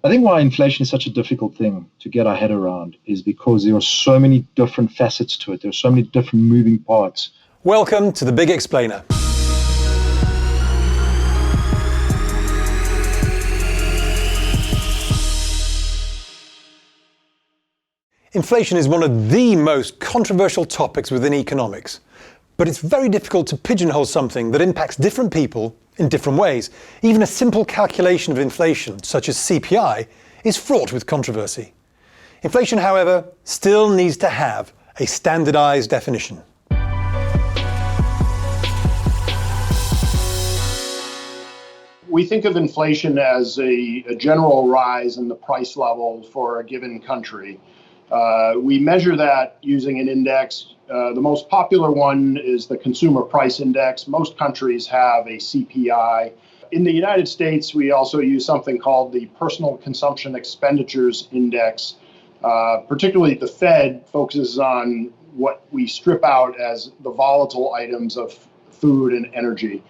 I think why inflation is such a difficult thing to get our head around is because there are so many different facets to it. There are so many different moving parts. Welcome to The Big Explainer. Inflation is one of the most controversial topics within economics, but it's very difficult to pigeonhole something that impacts different people in different ways. Even a simple calculation of inflation, such as CPI, is fraught with controversy. Inflation, however, still needs to have a standardized definition. We think of inflation as a general rise in the price level for a given country. We measure that using an index. The most popular one is the Consumer Price Index. Most countries have a CPI. In the United States, we also use something called the Personal Consumption Expenditures Index. Particularly the Fed focuses on what we strip out as the volatile items of food and energy.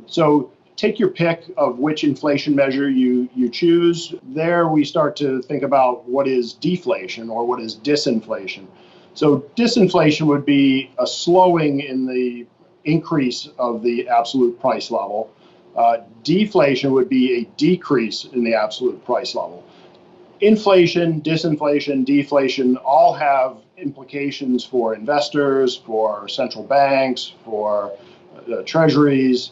So take your pick of which inflation measure you choose. There we start to think about what is deflation or what is disinflation. So disinflation would be a slowing in the increase of the absolute price level. Deflation would be a decrease in the absolute price level. Inflation, disinflation, deflation all have implications for investors, for central banks, for treasuries.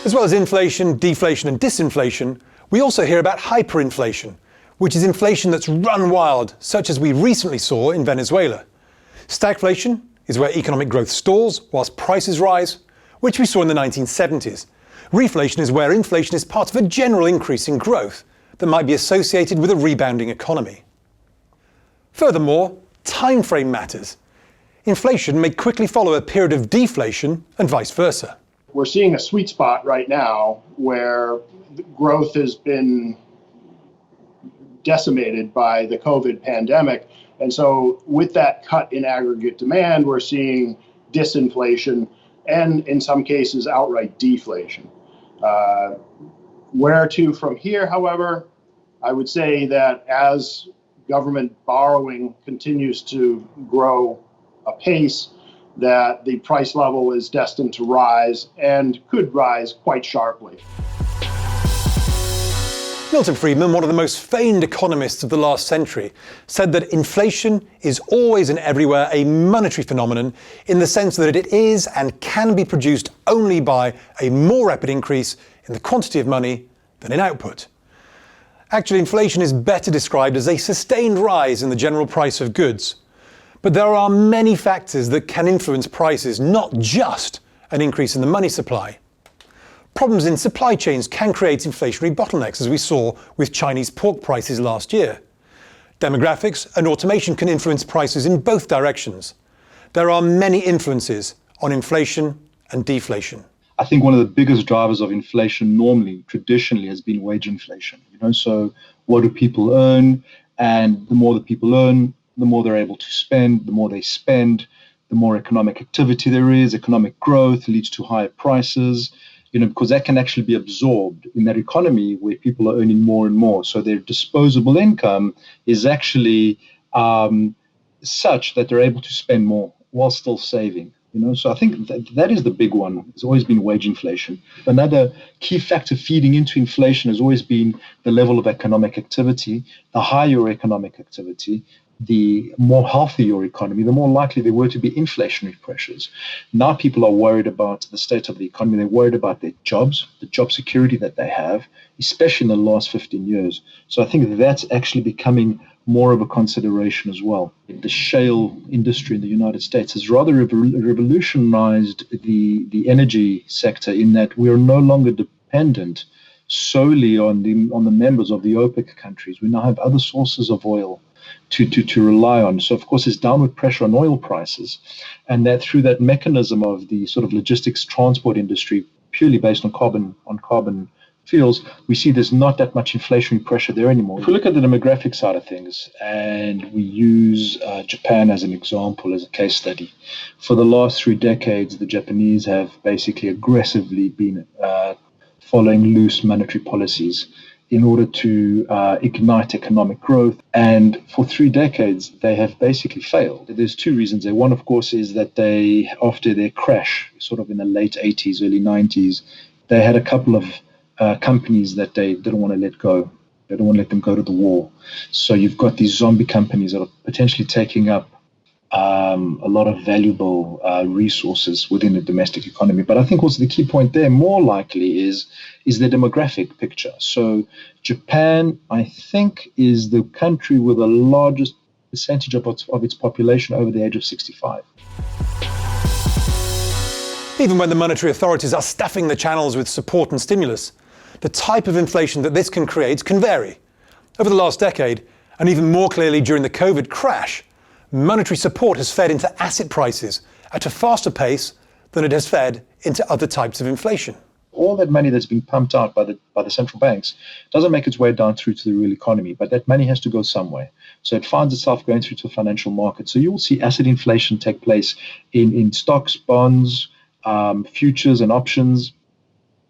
As well as inflation, deflation and disinflation, we also hear about hyperinflation, which is inflation that's run wild, such as we recently saw in Venezuela. Stagflation is where economic growth stalls whilst prices rise, which we saw in the 1970s. Reflation is where inflation is part of a general increase in growth that might be associated with a rebounding economy. Furthermore, time frame matters. Inflation may quickly follow a period of deflation and vice versa. We're seeing a sweet spot right now where growth has been decimated by the COVID pandemic. And so with that cut in aggregate demand, we're seeing disinflation and in some cases outright deflation. Where to from here, however, I would say that as government borrowing continues to grow apace, that the price level is destined to rise and could rise quite sharply. Milton Friedman, one of the most famed economists of the last century, said that inflation is always and everywhere a monetary phenomenon in the sense that it is and can be produced only by a more rapid increase in the quantity of money than in output. Actually, inflation is better described as a sustained rise in the general price of goods. But there are many factors that can influence prices, not just an increase in the money supply. Problems in supply chains can create inflationary bottlenecks, as we saw with Chinese pork prices last year. Demographics and automation can influence prices in both directions. There are many influences on inflation and deflation. I think one of the biggest drivers of inflation normally, traditionally, has been wage inflation. So what do people earn? And the more that people earn, the more they're able to spend. The more they spend, the more economic activity there is. Economic growth leads to higher prices, because that can actually be absorbed in that economy where people are earning more and more. So their disposable income is actually such that they're able to spend more while still saving. So I think that is the big one. It's always been wage inflation. Another key factor feeding into inflation has always been the level of economic activity. The higher your economic activity, the more healthy your economy, the more likely there were to be inflationary pressures. Now people are worried about the state of the economy. They're worried about their jobs, the job security that they have, especially in the last 15 years. So I think that's actually becoming more of a consideration as well. The shale industry in the United States has rather revolutionized the energy sector in that we are no longer dependent solely on the members of the OPEC countries. We now have other sources of oil to rely on. So, of course, there's downward pressure on oil prices, and that through that mechanism of the sort of logistics transport industry, purely based on carbon fuels, we see there's not that much inflationary pressure there anymore. If we look at the demographic side of things, and we use Japan as an example, as a case study, for the last 3 decades, the Japanese have basically aggressively been following loose monetary policies in order to ignite economic growth. And for 3 decades, they have basically failed. There's 2 reasons there. One, of course, is that they, after their crash, sort of in the late 80s, early 90s, they had a couple of companies that they didn't want to let go. They don't want to let them go to the wall. So you've got these zombie companies that are potentially taking up a lot of valuable resources within the domestic economy. But I think also the key point there, more likely, is the demographic picture. So Japan, I think, is the country with the largest percentage of its population over the age of 65. Even when the monetary authorities are stuffing the channels with support and stimulus, the type of inflation that this can create can vary. Over the last decade, and even more clearly during the COVID crash, monetary support has fed into asset prices at a faster pace than it has fed into other types of inflation. All that money that's being pumped out by the central banks doesn't make its way down through to the real economy, but that money has to go somewhere. So it finds itself going through to the financial market. So you will see asset inflation take place in stocks, bonds, futures and options.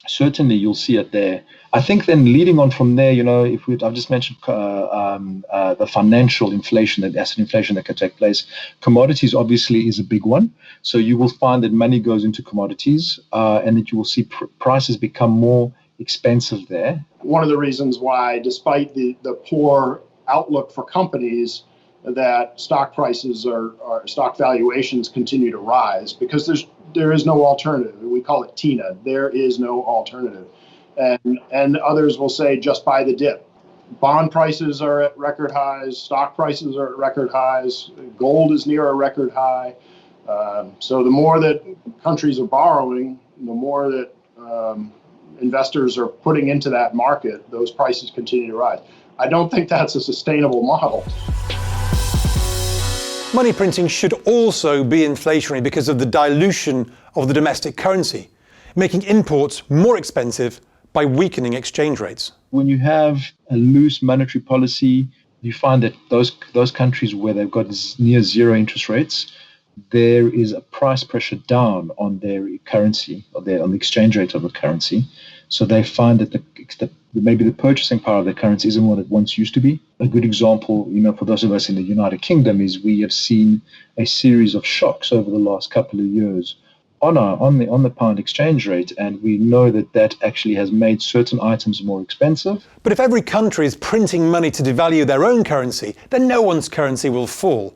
Certainly you'll see it there. I think then leading on from there, I've just mentioned the financial inflation, the asset inflation that can take place. Commodities obviously is a big one. So you will find that money goes into commodities and that you will see prices become more expensive there. One of the reasons why, despite the poor outlook for companies, that stock prices or stock valuations continue to rise, because there is no alternative. We call it TINA. There is no alternative. And others will say just buy the dip. Bond prices are at record highs. Stock prices are at record highs. Gold is near a record high. So the more that countries are borrowing, the more that investors are putting into that market, those prices continue to rise. I don't think that's a sustainable model. Money printing should also be inflationary because of the dilution of the domestic currency, making imports more expensive by weakening exchange rates. When you have a loose monetary policy, you find that those countries where they've got near zero interest rates, there is a price pressure down on their currency, on the exchange rate of the currency. So they find that maybe the purchasing power of their currency isn't what it once used to be. A good example, for those of us in the United Kingdom, is we have seen a series of shocks over the last couple of years on the pound exchange rate, and we know that actually has made certain items more expensive. But if every country is printing money to devalue their own currency, then no one's currency will fall.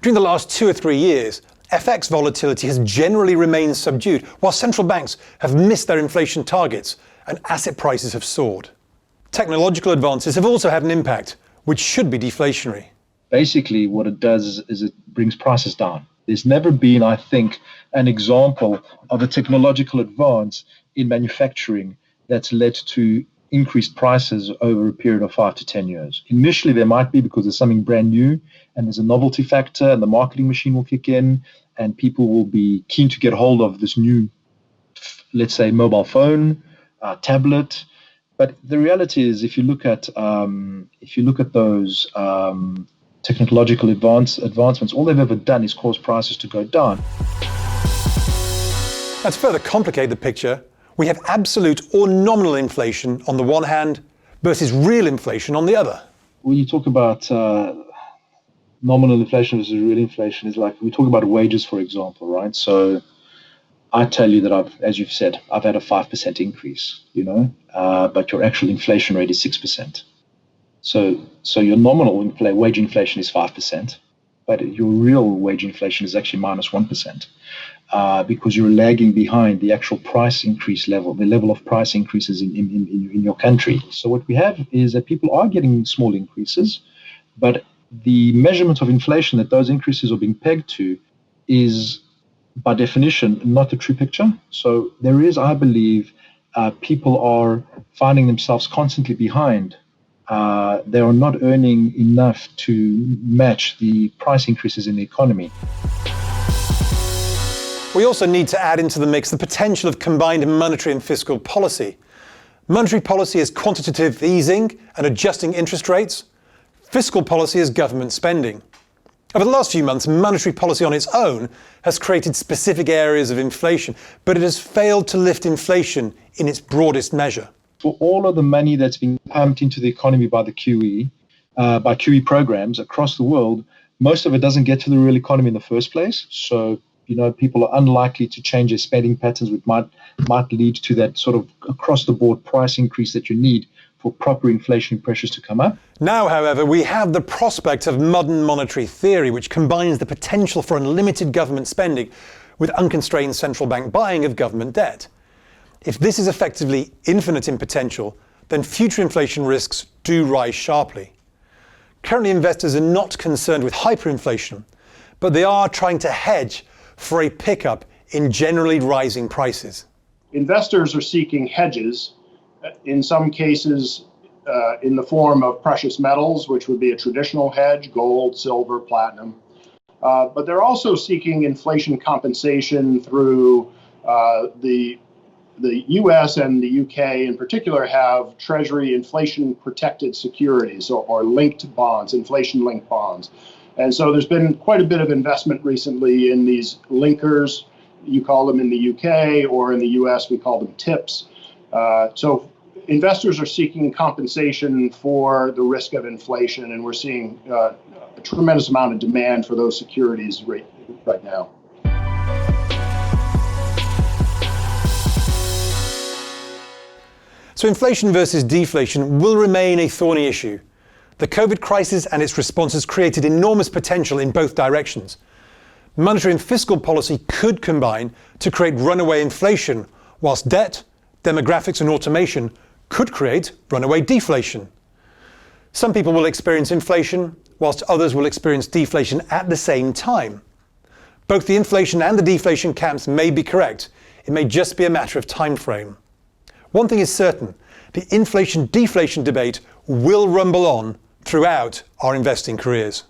During the last 2 or 3 years, FX volatility has generally remained subdued, while central banks have missed their inflation targets and asset prices have soared. Technological advances have also had an impact, which should be deflationary. Basically, what it does is it brings prices down. There's never been, I think, an example of a technological advance in manufacturing that's led to increased prices over a period of 5 to 10 years. Initially, there might be because there's something brand new and there's a novelty factor and the marketing machine will kick in and people will be keen to get hold of this new, let's say, mobile phone, tablet. But the reality is, if you look at those technological advancements, all they've ever done is cause prices to go down. Now, to further complicate the picture, we have absolute or nominal inflation on the one hand versus real inflation on the other. When you talk about nominal inflation versus real inflation, is like we talk about wages, for example, right? So I tell you that as you've said, I've had a 5% increase, but your actual inflation rate is 6%. So your nominal wage inflation is 5%, but your real wage inflation is actually minus 1%. Because you're lagging behind the actual price increase level, the level of price increases in your country. So what we have is that people are getting small increases, but the measurement of inflation that those increases are being pegged to is, by definition, not the true picture. So there is, I believe, people are finding themselves constantly behind. They are not earning enough to match the price increases in the economy. We also need to add into the mix the potential of combined monetary and fiscal policy. Monetary policy is quantitative easing and adjusting interest rates. Fiscal policy is government spending. Over the last few months, monetary policy on its own has created specific areas of inflation, but it has failed to lift inflation in its broadest measure. For all of the money that's been pumped into the economy by the by QE programs across the world, most of it doesn't get to the real economy in the first place. So, people are unlikely to change their spending patterns, which might lead to that sort of across-the-board price increase that you need for proper inflationary pressures to come up. Now, however, we have the prospect of modern monetary theory, which combines the potential for unlimited government spending with unconstrained central bank buying of government debt. If this is effectively infinite in potential, then future inflation risks do rise sharply. Currently, investors are not concerned with hyperinflation, but they are trying to hedge for a pickup in generally rising prices. Investors are seeking hedges, in some cases in the form of precious metals, which would be a traditional hedge, gold, silver, platinum. But they're also seeking inflation compensation through the US and the UK in particular have Treasury inflation-protected securities or linked bonds, inflation-linked bonds. And so there's been quite a bit of investment recently in these linkers. You call them in the UK, or in the US we call them TIPS. So investors are seeking compensation for the risk of inflation, and we're seeing a tremendous amount of demand for those securities right now. So inflation versus deflation will remain a thorny issue. The COVID crisis and its responses created enormous potential in both directions. Monetary and fiscal policy could combine to create runaway inflation, whilst debt, demographics and automation could create runaway deflation. Some people will experience inflation, whilst others will experience deflation at the same time. Both the inflation and the deflation camps may be correct. It may just be a matter of time frame. One thing is certain, the inflation-deflation debate will rumble on throughout our investing careers.